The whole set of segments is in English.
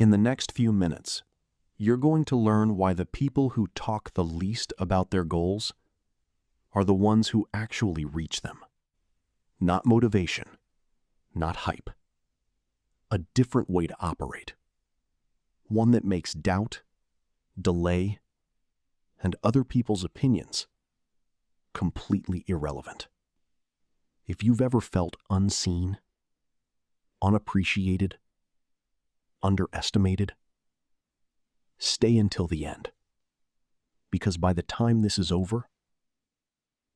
In the next few minutes, you're going to learn why the people who talk the least about their goals are the ones who actually reach them. Not motivation, not hype. A different way to operate. One that makes doubt, delay, and other people's opinions completely irrelevant. If you've ever felt unseen, unappreciated, underestimated, stay until the end. Because by the time this is over,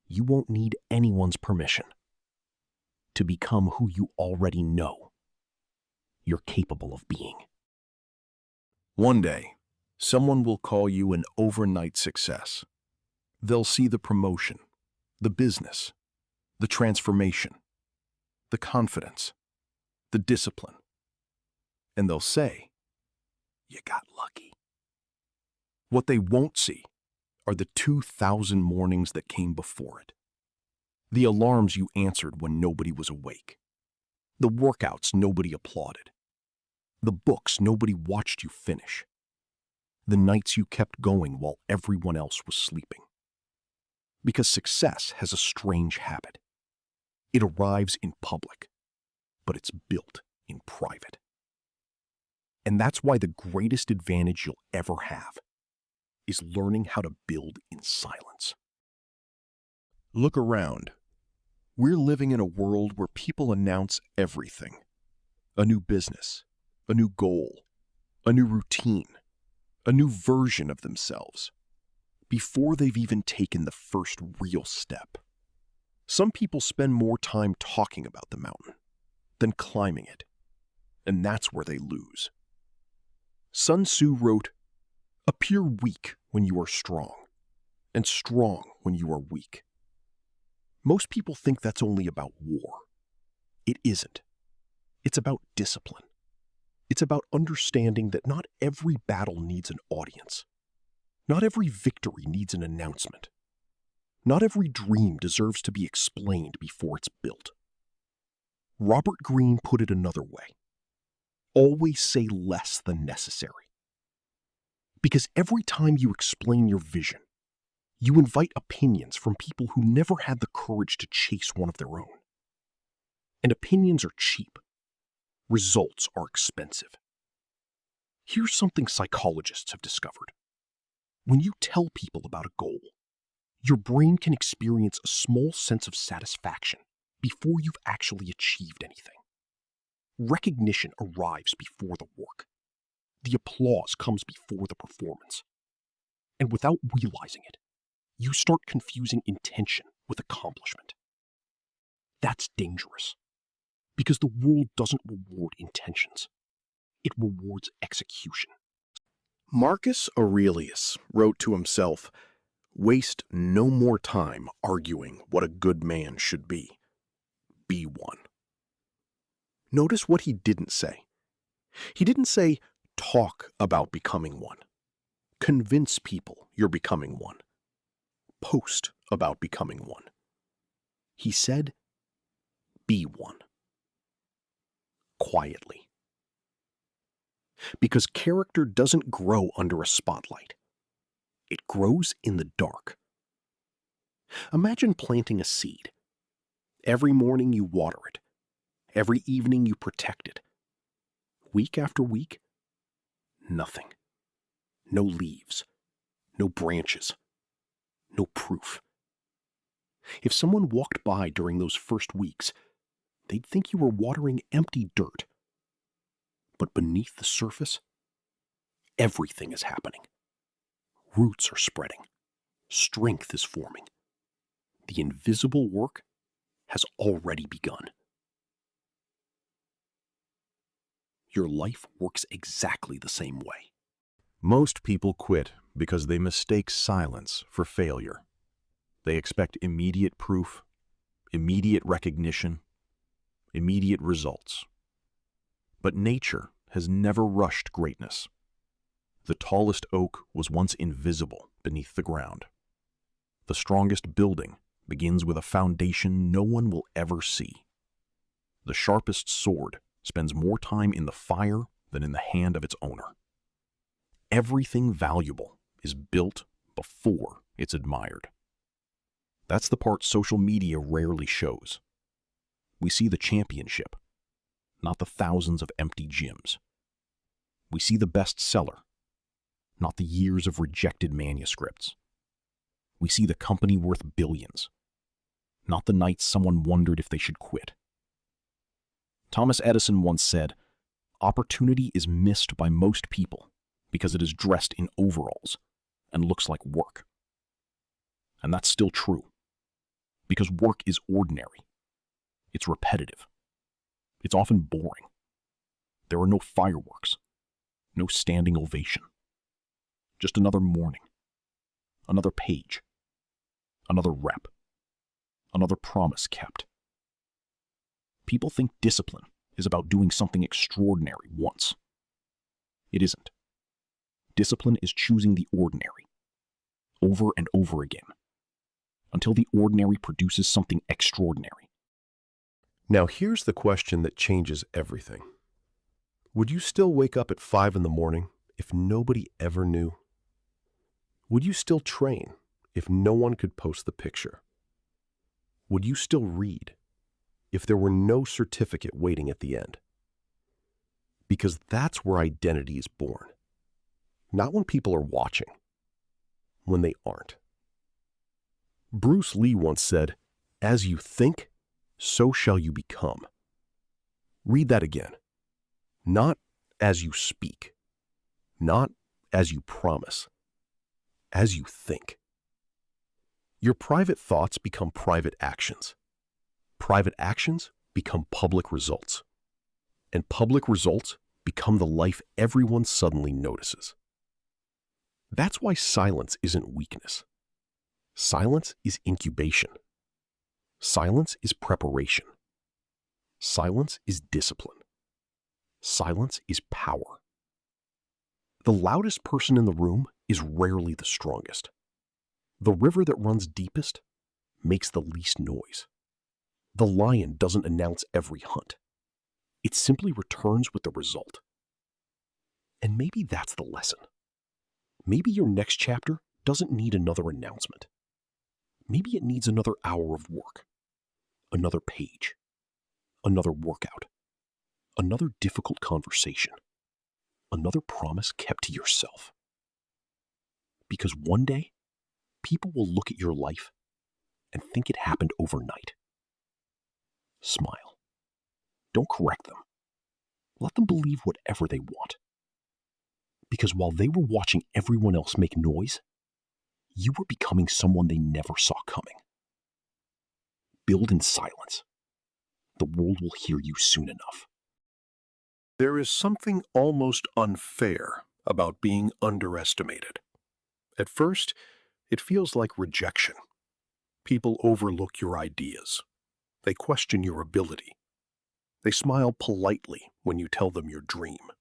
you won't need anyone's permission to become who you already know you're capable of being. One day, someone will call you an overnight success. They'll see the promotion, the business, the transformation, the confidence, the discipline, and they'll say, "You got lucky." What they won't see are the 2,000 mornings that came before it. The alarms you answered when nobody was awake. The workouts nobody applauded. The books nobody watched you finish. The nights you kept going while everyone else was sleeping. Because success has a strange habit. It arrives in public, but it's built in private. And that's why the greatest advantage you'll ever have is learning how to build in silence. Look around. We're living in a world where people announce everything. A new business, a new goal, a new routine, a new version of themselves, before they've even taken the first real step. Some people spend more time talking about the mountain than climbing it, and that's where they lose. Sun Tzu wrote, "Appear weak when you are strong, and strong when you are weak." Most people think that's only about war. It isn't. It's about discipline. It's about understanding that not every battle needs an audience. Not every victory needs an announcement. Not every dream deserves to be explained before it's built. Robert Greene put it another way. Always say less than necessary. Because every time you explain your vision, you invite opinions from people who never had the courage to chase one of their own. And opinions are cheap. Results are expensive. Here's something psychologists have discovered. When you tell people about a goal, your brain can experience a small sense of satisfaction before you've actually achieved anything. Recognition arrives before the work. The applause comes before the performance. And without realizing it, you start confusing intention with accomplishment. That's dangerous, because the world doesn't reward intentions. It rewards execution. Marcus Aurelius wrote to himself, "Waste no more time arguing what a good man should be. Be one." Notice what he didn't say. He didn't say, talk about becoming one. Convince people you're becoming one. Post about becoming one. He said, be one. Quietly. Because character doesn't grow under a spotlight. It grows in the dark. Imagine planting a seed. Every morning you water it. Every evening you protect it. Week after week, nothing. No leaves. No branches. No proof. If someone walked by during those first weeks, they'd think you were watering empty dirt. But beneath the surface, everything is happening. Roots are spreading. Strength is forming. The invisible work has already begun. Your life works exactly the same way. Most people quit because they mistake silence for failure. They expect immediate proof, immediate recognition, immediate results. But nature has never rushed greatness. The tallest oak was once invisible beneath the ground. The strongest building begins with a foundation no one will ever see. The sharpest sword spends more time in the fire than in the hand of its owner. Everything valuable is built before it's admired. That's the part social media rarely shows. We see the championship, not the thousands of empty gyms. We see the bestseller, not the years of rejected manuscripts. We see the company worth billions, not the nights someone wondered if they should quit. Thomas Edison once said, "Opportunity is missed by most people because it is dressed in overalls and looks like work." And that's still true, because work is ordinary. It's repetitive. It's often boring. There are no fireworks, no standing ovation. Just another morning, another page, another rep, another promise kept. People think discipline is about doing something extraordinary once. It isn't. Discipline is choosing the ordinary, over and over again, until the ordinary produces something extraordinary. Now here's the question that changes everything. Would you still wake up at 5 in the morning if nobody ever knew? Would you still train if no one could post the picture? Would you still read if there were no certificate waiting at the end? Because that's where identity is born. Not when people are watching, when they aren't. Bruce Lee once said, "As you think, so shall you become." Read that again. Not as you speak, not as you promise, as you think. Your private thoughts become private actions. Private actions become public results. And public results become the life everyone suddenly notices. That's why silence isn't weakness. Silence is incubation. Silence is preparation. Silence is discipline. Silence is power. The loudest person in the room is rarely the strongest. The river that runs deepest makes the least noise. The lion doesn't announce every hunt. It simply returns with the result. And maybe that's the lesson. Maybe your next chapter doesn't need another announcement. Maybe it needs another hour of work, another page, another workout, another difficult conversation, another promise kept to yourself. Because one day, people will look at your life and think it happened overnight. Smile. Don't correct them. Let them believe whatever they want. Because while they were watching everyone else make noise, you were becoming someone they never saw coming. Build in silence. The world will hear you soon enough. There is something almost unfair about being underestimated. At first, it feels like rejection. People overlook your ideas. They question your ability. They smile politely when you tell them your dream.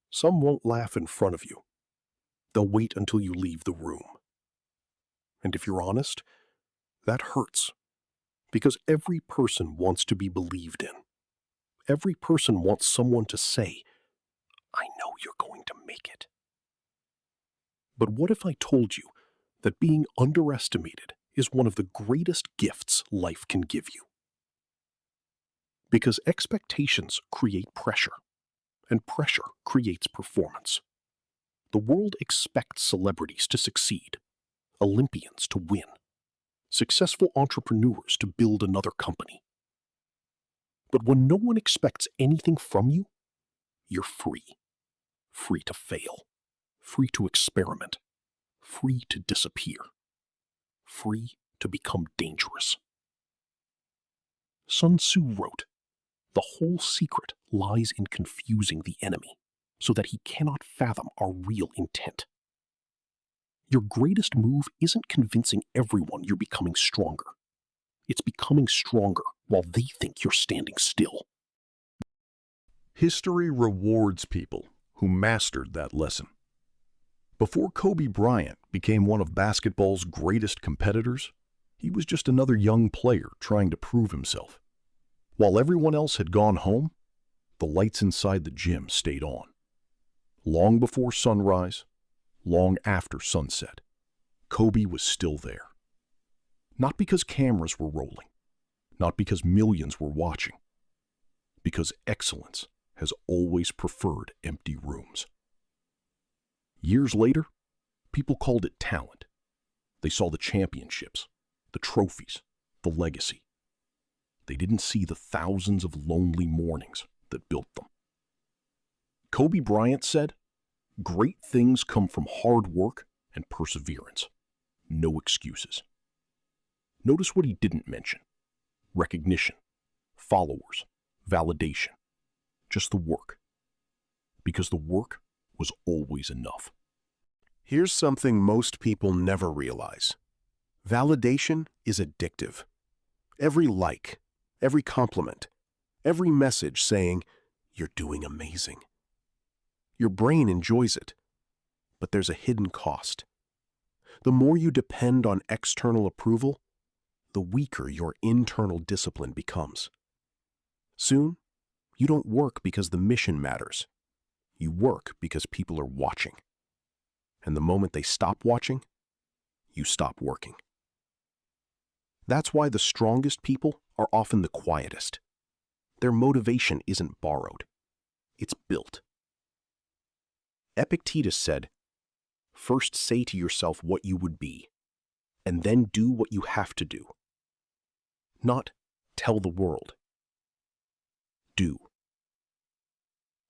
Some won't laugh in front of you. They'll wait until you leave the room. And if you're honest, that hurts. Because every person wants to be believed in. Every person wants someone to say, "I know you're going to make it." But what if I told you that being underestimated is one of the greatest gifts life can give you? Because expectations create pressure, and pressure creates performance. The world expects celebrities to succeed, Olympians to win, successful entrepreneurs to build another company. But when no one expects anything from you, you're free. Free to fail, free to experiment, free to disappear, free to become dangerous. Sun Tzu wrote, "The whole secret lies in confusing the enemy, so that he cannot fathom our real intent." Your greatest move isn't convincing everyone you're becoming stronger. It's becoming stronger while they think you're standing still. History rewards people who mastered that lesson. Before Kobe Bryant became one of basketball's greatest competitors, he was just another young player trying to prove himself. While everyone else had gone home, The lights inside the gym stayed on. Long before sunrise, long after sunset, Kobe was still there. Not because cameras were rolling, not because millions were watching, because excellence has always preferred empty rooms. Years later, people called it talent. They saw the championships, the trophies, the legacy. They didn't see the thousands of lonely mornings that built them. Kobe Bryant said, "Great things come from hard work and perseverance. No excuses." Notice what he didn't mention: recognition, followers, validation. Just the work. Because the work was always enough. Here's something most people never realize. Validation is addictive. Every like, every compliment, every message saying, "You're doing amazing." Your brain enjoys it, but there's a hidden cost. The more you depend on external approval, the weaker your internal discipline becomes. Soon, you don't work because the mission matters. You work because people are watching. And the moment they stop watching, you stop working. That's why the strongest people are often the quietest. Their motivation isn't borrowed. It's built. Epictetus said, "First say to yourself what you would be, and then do what you have to do." Not tell the world. Do.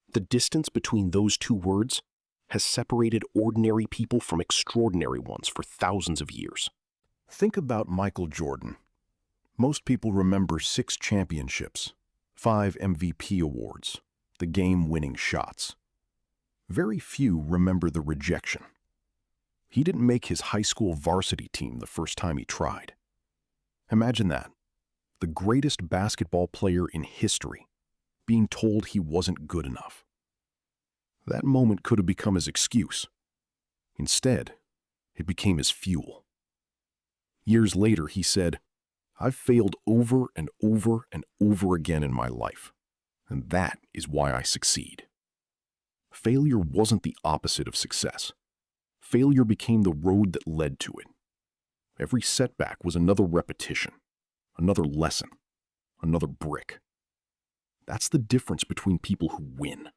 The distance between those two words has separated ordinary people from extraordinary ones for thousands of years. Think about Michael Jordan. Most people remember 6 championships, 5 MVP awards, the game-winning shots. Very few remember the rejection. He didn't make his high school varsity team the first time he tried. Imagine that. The greatest basketball player in history being told he wasn't good enough. That moment could have become his excuse. Instead, it became his fuel. Years later, he said, "I've failed over and over and over again in my life, and that is why I succeed." Failure wasn't the opposite of success. Failure became the road that led to it. Every setback was another repetition, another lesson, another brick. That's the difference between people who win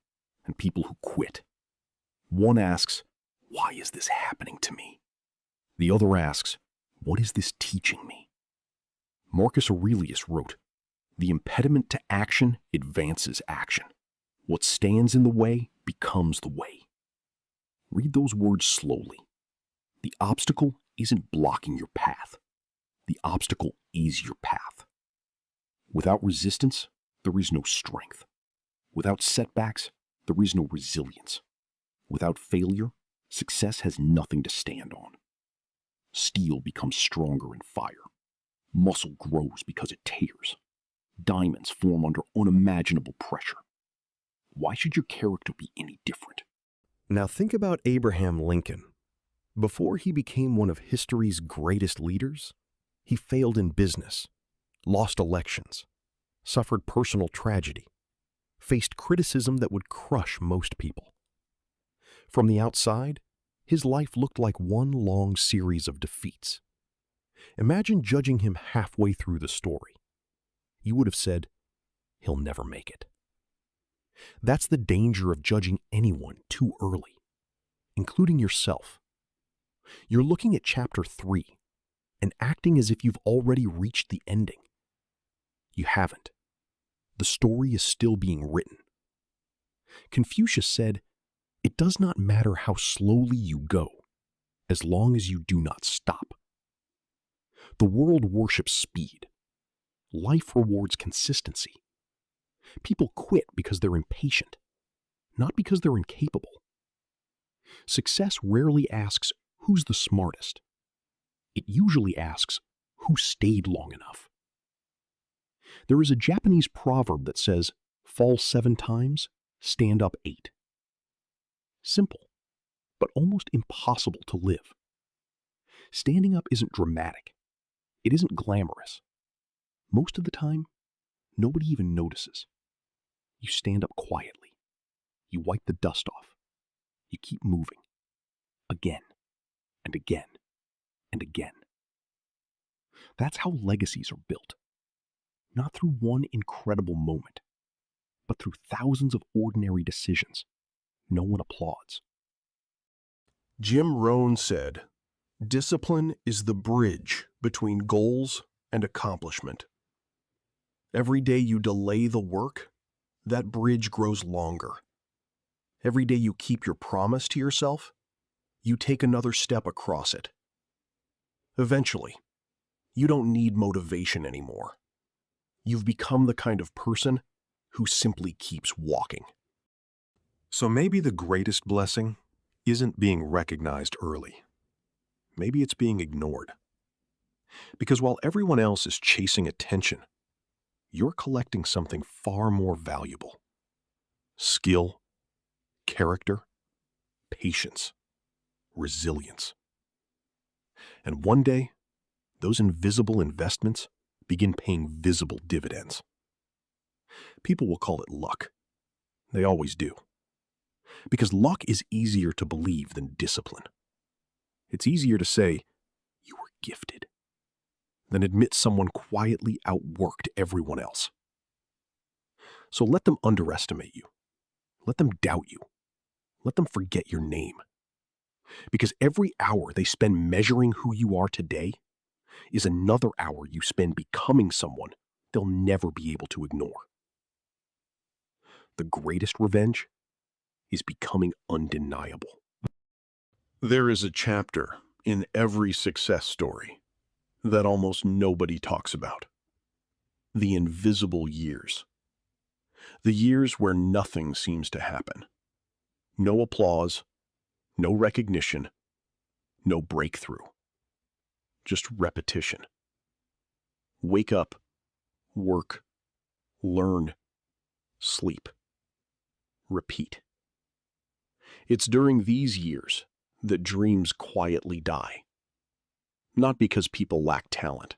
and people who quit. One asks, "Why is this happening to me?" The other asks, "What is this teaching me?" Marcus Aurelius wrote, "The impediment to action advances action. What stands in the way becomes the way." Read those words slowly. The obstacle isn't blocking your path. The obstacle is your path. Without resistance, there is no strength. Without setbacks, there is no resilience. Without failure, success has nothing to stand on. Steel becomes stronger in fire. Muscle grows because it tears. Diamonds form under unimaginable pressure. Why should your character be any different? Now think about Abraham Lincoln. Before he became one of history's greatest leaders, he failed in business, lost elections, suffered personal tragedy, faced criticism that would crush most people. From the outside, his life looked like one long series of defeats. Imagine judging him halfway through the story. You would have said, "He'll never make it." That's the danger of judging anyone too early, including yourself. You're looking at chapter 3 and acting as if you've already reached the ending. You haven't. The story is still being written. Confucius said, "It does not matter how slowly you go, as long as you do not stop." The world worships speed. Life rewards consistency. People quit because they're impatient, not because they're incapable. Success rarely asks, "Who's the smartest?" It usually asks, "Who stayed long enough?" There is a Japanese proverb that says, "Fall 7 times, stand up 8." Simple, but almost impossible to live. Standing up isn't dramatic. It isn't glamorous. Most of the time, nobody even notices. You stand up quietly. You wipe the dust off. You keep moving. Again and again and again. That's how legacies are built. Not through one incredible moment, but through thousands of ordinary decisions no one applauds. Jim Rohn said, "Discipline is the bridge between goals and accomplishment. Every day you delay the work, that bridge grows longer. Every day you keep your promise to yourself, you take another step across it. Eventually, you don't need motivation anymore. You've become the kind of person who simply keeps walking." So maybe the greatest blessing isn't being recognized early. Maybe it's being ignored. Because while everyone else is chasing attention, you're collecting something far more valuable: skill, character, patience, resilience. And one day, those invisible investments begin paying visible dividends. People will call it luck. They always do. Because luck is easier to believe than discipline. It's easier to say, "You were gifted," than admit someone quietly outworked everyone else. So let them underestimate you. Let them doubt you. Let them forget your name. Because every hour they spend measuring who you are today is another hour you spend becoming someone they'll never be able to ignore. The greatest revenge is becoming undeniable. There is a chapter in every success story that almost nobody talks about: the invisible years. The years where nothing seems to happen. No applause, no recognition, no breakthrough. Just repetition. Wake up, work, learn, sleep, repeat. It's during these years that dreams quietly die. Not because people lack talent,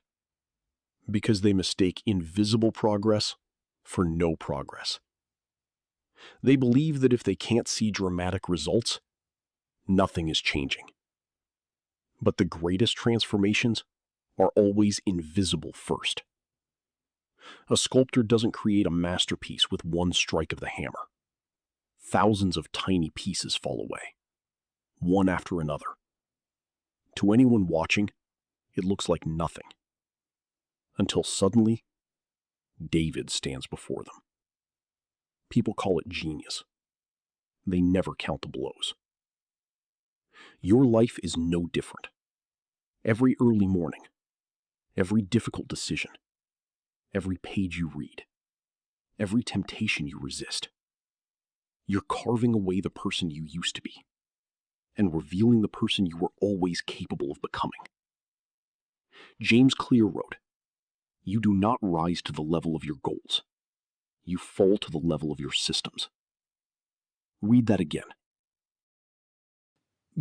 because they mistake invisible progress for no progress. They believe that if they can't see dramatic results, nothing is changing. But the greatest transformations are always invisible first. A sculptor doesn't create a masterpiece with one strike of the hammer. Thousands of tiny pieces fall away, one after another. To anyone watching, it looks like nothing. Until suddenly, David stands before them. People call it genius. They never count the blows. Your life is no different. Every early morning, every difficult decision, every page you read, every temptation you resist, you're carving away the person you used to be and revealing the person you were always capable of becoming. James Clear wrote, "You do not rise to the level of your goals. You fall to the level of your systems." Read that again.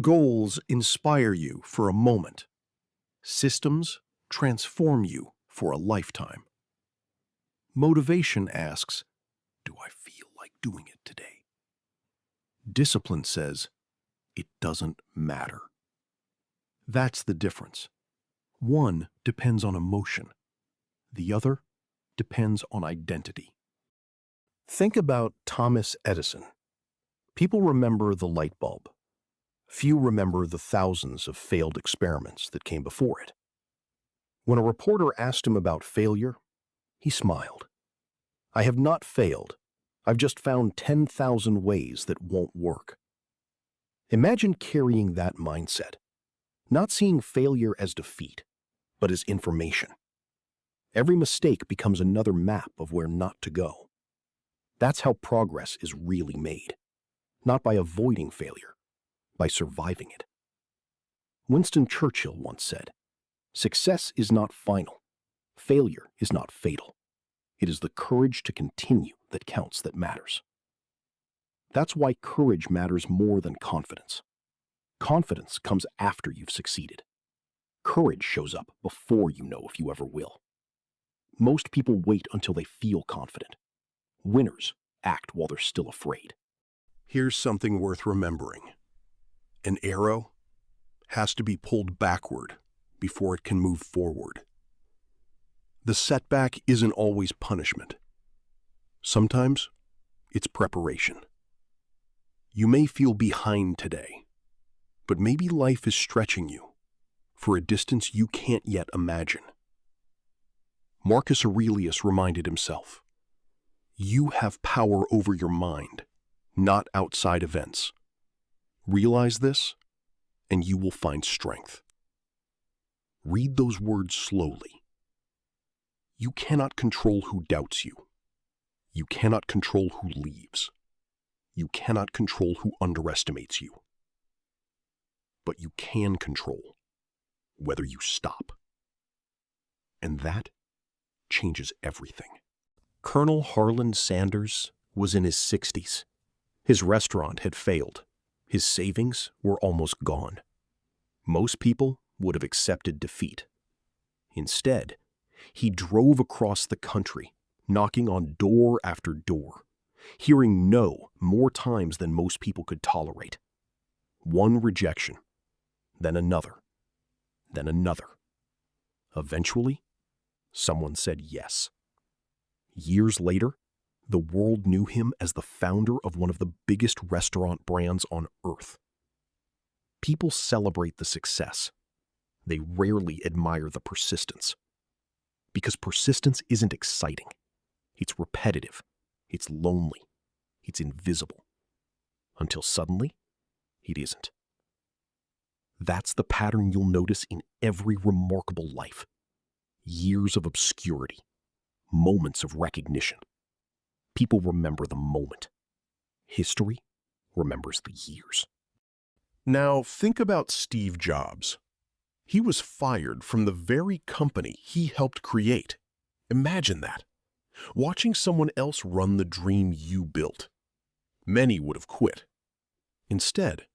Goals inspire you for a moment. Systems transform you for a lifetime. Motivation asks, "Do I feel like doing it today?" Discipline says, "It doesn't matter." That's the difference. One depends on emotion. The other depends on identity. Think about Thomas Edison. People remember the light bulb. Few remember the thousands of failed experiments that came before it. When a reporter asked him about failure, he smiled. "I have not failed. I've just found 10,000 ways that won't work." Imagine carrying that mindset, not seeing failure as defeat, but as information. Every mistake becomes another map of where not to go. That's how progress is really made, not by avoiding failure, by surviving it. Winston Churchill once said, "Success is not final. Failure is not fatal. It is the courage to continue that counts, that matters." That's why courage matters more than confidence. Confidence comes after you've succeeded. Courage shows up before you know if you ever will. Most people wait until they feel confident. Winners act while they're still afraid. Here's something worth remembering. An arrow has to be pulled backward before it can move forward. The setback isn't always punishment. Sometimes it's preparation. You may feel behind today, but maybe life is stretching you for a distance you can't yet imagine. Marcus Aurelius reminded himself, "You have power over your mind, not outside events. Realize this, and you will find strength." Read those words slowly. You cannot control who doubts you. You cannot control who leaves. You cannot control who underestimates you. But you can control whether you stop. And that changes everything. Colonel Harlan Sanders was in his 60s. His restaurant had failed. His savings were almost gone. Most people would have accepted defeat. Instead, he drove across the country, knocking on door after door, hearing no more times than most people could tolerate. One rejection, then another, then another. Eventually, someone said yes. Years later, the world knew him as the founder of one of the biggest restaurant brands on earth. People celebrate the success. They rarely admire the persistence. Because persistence isn't exciting. It's repetitive. It's lonely. It's invisible. Until suddenly, it isn't. That's the pattern you'll notice in every remarkable life. Years of obscurity. Moments of recognition. People remember the moment. History remembers the years. Now think about Steve Jobs. He was fired from the very company he helped create. Imagine that. Watching someone else run the dream you built. Many would have quit. Instead,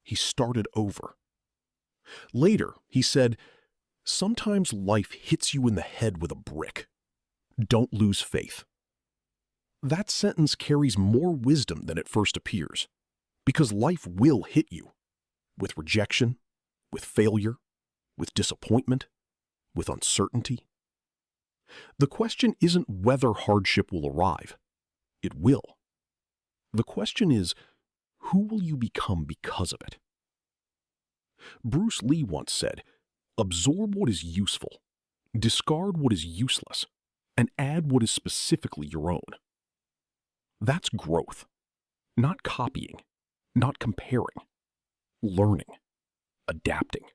he started over. Later, he said, "Sometimes life hits you in the head with a brick. Don't lose faith." That sentence carries more wisdom than it first appears, because life will hit you with rejection, with failure, with disappointment, with uncertainty. The question isn't whether hardship will arrive. It will. The question is, who will you become because of it? Bruce Lee once said, "Absorb what is useful, discard what is useless, and add what is specifically your own." That's growth. Not copying, not comparing. Learning, adapting,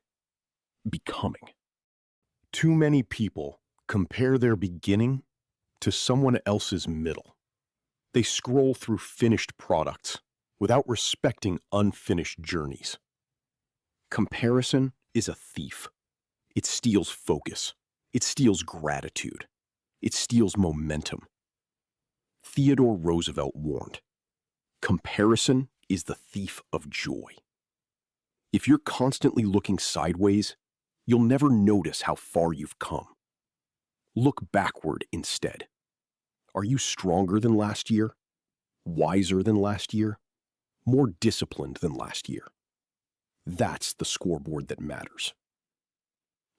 becoming. Too many people compare their beginning to someone else's middle. They scroll through finished products without respecting unfinished journeys. Comparison is a thief. It steals focus. It steals gratitude. It steals momentum. Theodore Roosevelt warned, "Comparison is the thief of joy." If you're constantly looking sideways, you'll never notice how far you've come. Look backward instead. Are you stronger than last year? Wiser than last year? More disciplined than last year? That's the scoreboard that matters.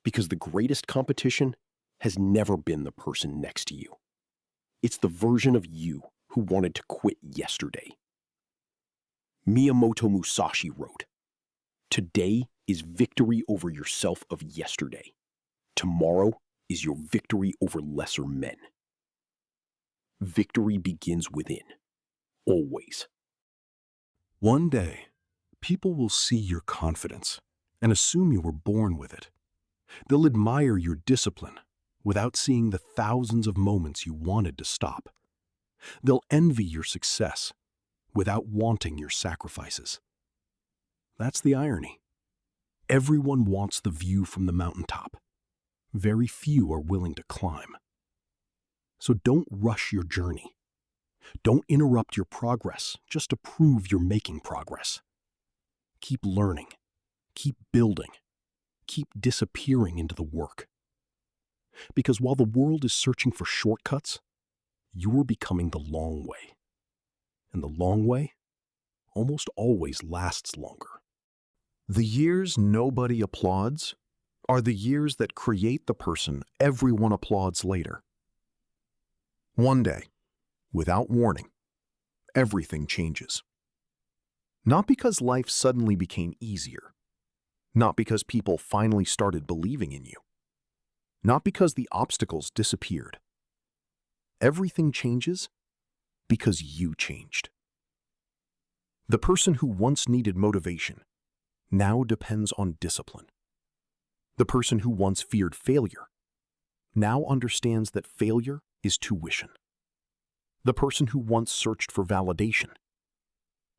Because the greatest competition has never been the person next to you. It's the version of you who wanted to quit yesterday. Miyamoto Musashi wrote, "Today is victory over yourself of yesterday. Tomorrow is your victory over lesser men." Victory begins within. Always. One day, people will see your confidence and assume you were born with it. They'll admire your discipline without seeing the thousands of moments you wanted to stop. They'll envy your success without wanting your sacrifices. That's the irony. Everyone wants the view from the mountaintop. Very few are willing to climb. So don't rush your journey. Don't interrupt your progress just to prove you're making progress. Keep learning. Keep building. Keep disappearing into the work. Because while the world is searching for shortcuts, you're becoming the long way. and the long way almost always lasts longer. The years nobody applauds are the years that create the person everyone applauds later. One day, without warning, everything changes. Not because life suddenly became easier, not because people finally started believing in you, not because the obstacles disappeared. Everything changes because you changed. The person who once needed motivation now depends on discipline. The person who once feared failure now understands that failure is tuition. The person who once searched for validation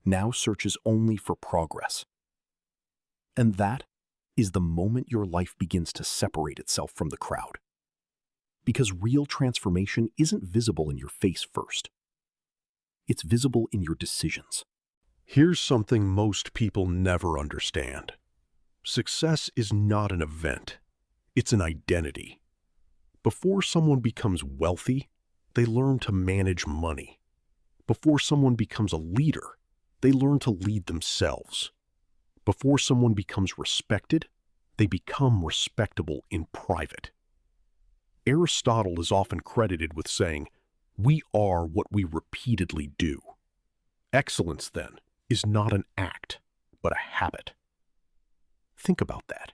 now searches only for progress. And that is the moment your life begins to separate itself from the crowd. Because real transformation isn't visible in your face first. It's visible in your decisions. Here's something most people never understand. Success is not an event. It's an identity. Before someone becomes wealthy, they learn to manage money. Before someone becomes a leader, they learn to lead themselves. Before someone becomes respected, they become respectable in private. Aristotle is often credited with saying, "We are what we repeatedly do." Excellence, then, is not an act, but a habit. Think about that.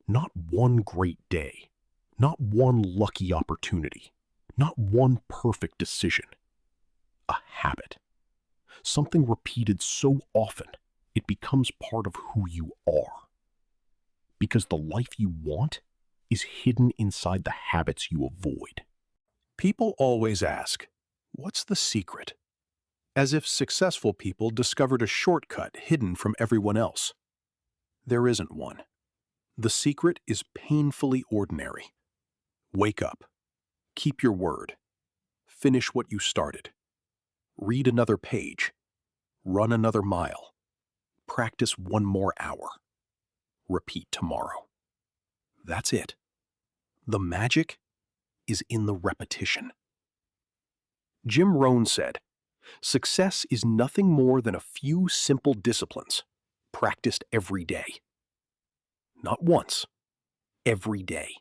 Not one great day, not one lucky opportunity, not one perfect decision. A habit. Something repeated so often, it becomes part of who you are. Because the life you want is hidden inside the habits you avoid. People always ask, what's the secret? As if successful people discovered a shortcut hidden from everyone else. There isn't one. The secret is painfully ordinary. Wake up. Keep your word. Finish what you started. Read another page. Run another mile. Practice one more hour. Repeat tomorrow. That's it. The magic is in the repetition. Jim Rohn said, "Success is nothing more than a few simple disciplines practiced every day." Not once, every day.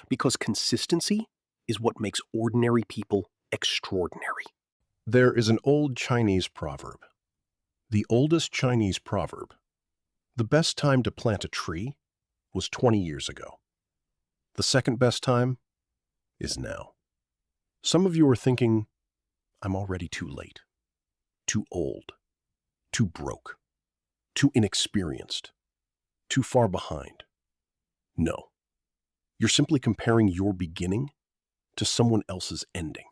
Because consistency is what makes ordinary people extraordinary. There is an old Chinese proverb. The oldest Chinese proverb. The best time to plant a tree was 20 years ago. The second best time is now. Some of you are thinking, I'm already too late, too old, too broke, too inexperienced, too far behind. No. You're simply comparing your beginning to someone else's ending.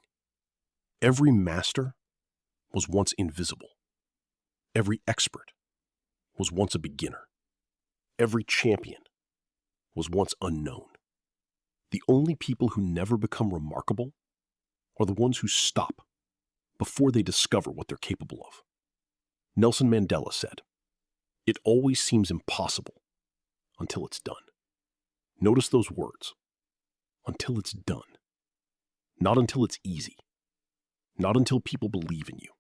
Every master was once invisible. Every expert was once a beginner. Every champion was once unknown. The only people who never become remarkable are the ones who stop before they discover what they're capable of. Nelson Mandela said, "It always seems impossible until it's done." Notice those words. Until it's done. Not until it's easy. Not until people believe in you.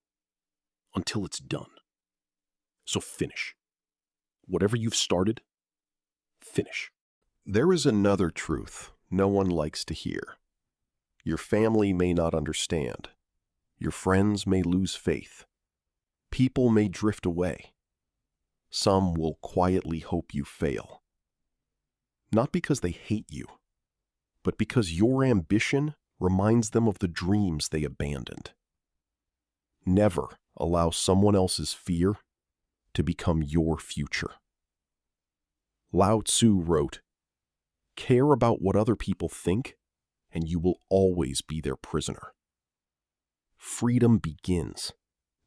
Until it's done. So finish. Whatever you've started, finish. There is another truth no one likes to hear. Your family may not understand. Your friends may lose faith. People may drift away. Some will quietly hope you fail. Not because they hate you, but because your ambition reminds them of the dreams they abandoned. Never allow someone else's fear to become your future. Lao Tzu wrote, "Care about what other people think, and you will always be their prisoner." Freedom begins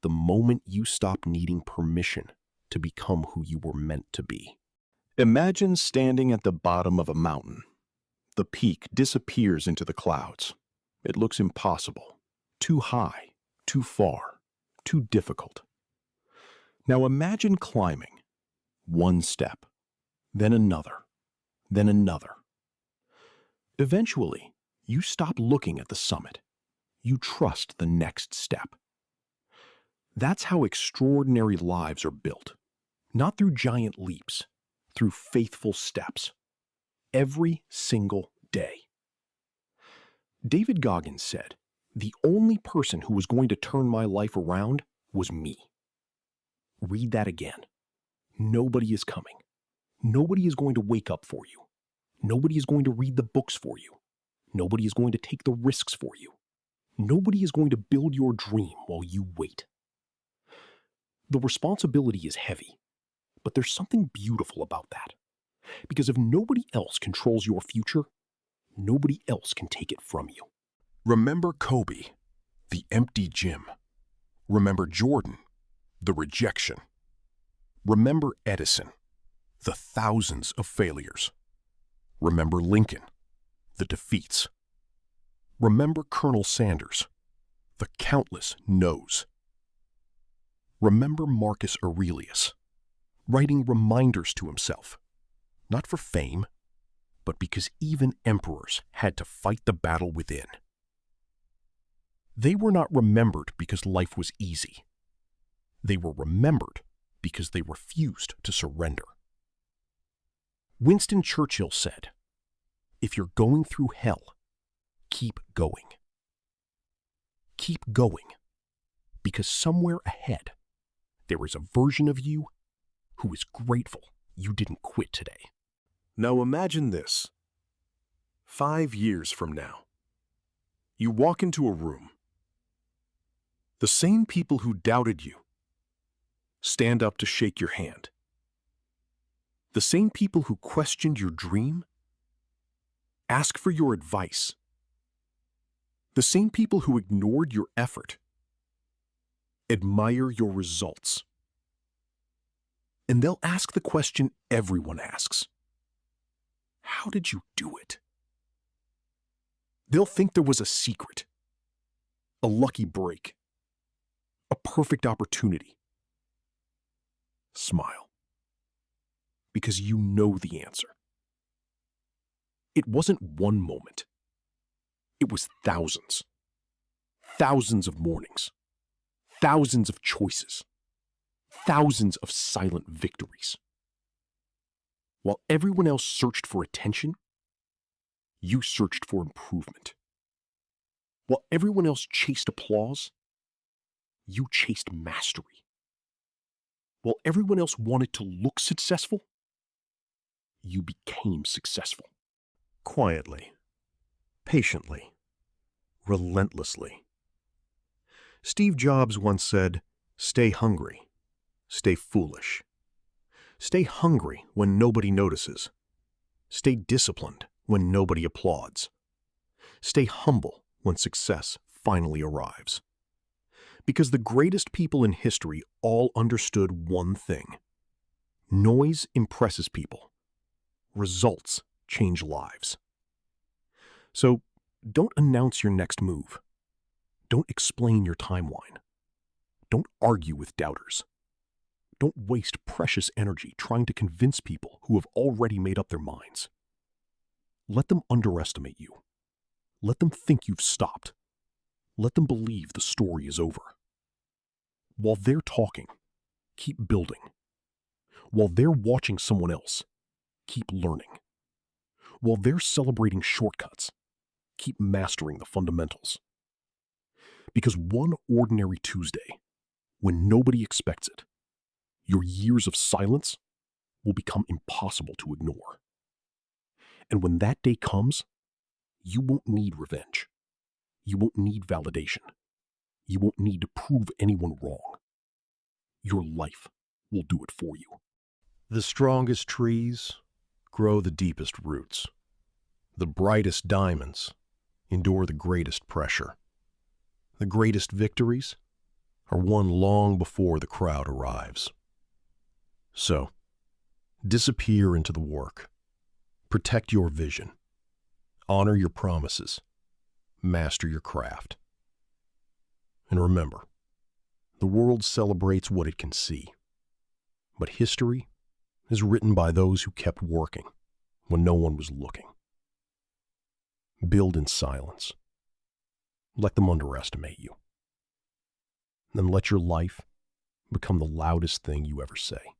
the moment you stop needing permission to become who you were meant to be. Imagine standing at the bottom of a mountain. The peak disappears into the clouds. It looks impossible, too high, too far, too difficult. Now imagine climbing. One step, then another, then another. Eventually, you stop looking at the summit. You trust the next step. That's how extraordinary lives are built. Not through giant leaps, through faithful steps. Every single day. David Goggins said, "The only person who was going to turn my life around was me." Read that again. Nobody is coming. Nobody is going to wake up for you. Nobody is going to read the books for you. Nobody is going to take the risks for you. Nobody is going to build your dream while you wait. The responsibility is heavy, but there's something beautiful about that. Because if nobody else controls your future, nobody else can take it from you. Remember Kobe, the empty gym. Remember Jordan, the rejection. Remember Edison, the thousands of failures. Remember Lincoln, the defeats. Remember Colonel Sanders, the countless no's. Remember Marcus Aurelius, writing reminders to himself, not for fame, but because even emperors had to fight the battle within. They were not remembered because life was easy. They were remembered because they refused to surrender. Winston Churchill said, "If you're going through hell, keep going." Keep going, because somewhere ahead, there is a version of you who is grateful you didn't quit today. Now imagine this. 5 years from now, you walk into a room. The same people who doubted you stand up to shake your hand. The same people who questioned your dream ask for your advice. The same people who ignored your effort admire your results. And they'll ask the question everyone asks. How did you do it? They'll think there was a secret, a lucky break, a perfect opportunity. Smile, because you know the answer. It wasn't one moment. It was thousands. Thousands of mornings. Thousands of choices. Thousands of silent victories. While everyone else searched for attention, you searched for improvement. While everyone else chased applause, you chased mastery. While everyone else wanted to look successful, you became successful. Quietly, patiently, relentlessly. Steve Jobs once said, "Stay hungry, stay foolish. Stay hungry when nobody notices. Stay disciplined when nobody applauds. Stay humble when success finally arrives." Because the greatest people in history all understood one thing. Noise impresses people. Results change lives. So don't announce your next move. Don't explain your timeline. Don't argue with doubters. Don't waste precious energy trying to convince people who have already made up their minds. Let them underestimate you. Let them think you've stopped. Let them believe the story is over. While they're talking, keep building. While they're watching someone else, keep learning. While they're celebrating shortcuts, keep mastering the fundamentals. Because one ordinary Tuesday, when nobody expects it, your years of silence will become impossible to ignore. And when that day comes, you won't need revenge. You won't need validation. You won't need to prove anyone wrong. Your life will do it for you. The strongest trees grow the deepest roots. The brightest diamonds endure the greatest pressure. The greatest victories are won long before the crowd arrives. So, disappear into the work. Protect your vision. Honor your promises. Master your craft. And remember, the world celebrates what it can see. But history is written by those who kept working when no one was looking. Build in silence. Let them underestimate you. Then let your life become the loudest thing you ever say.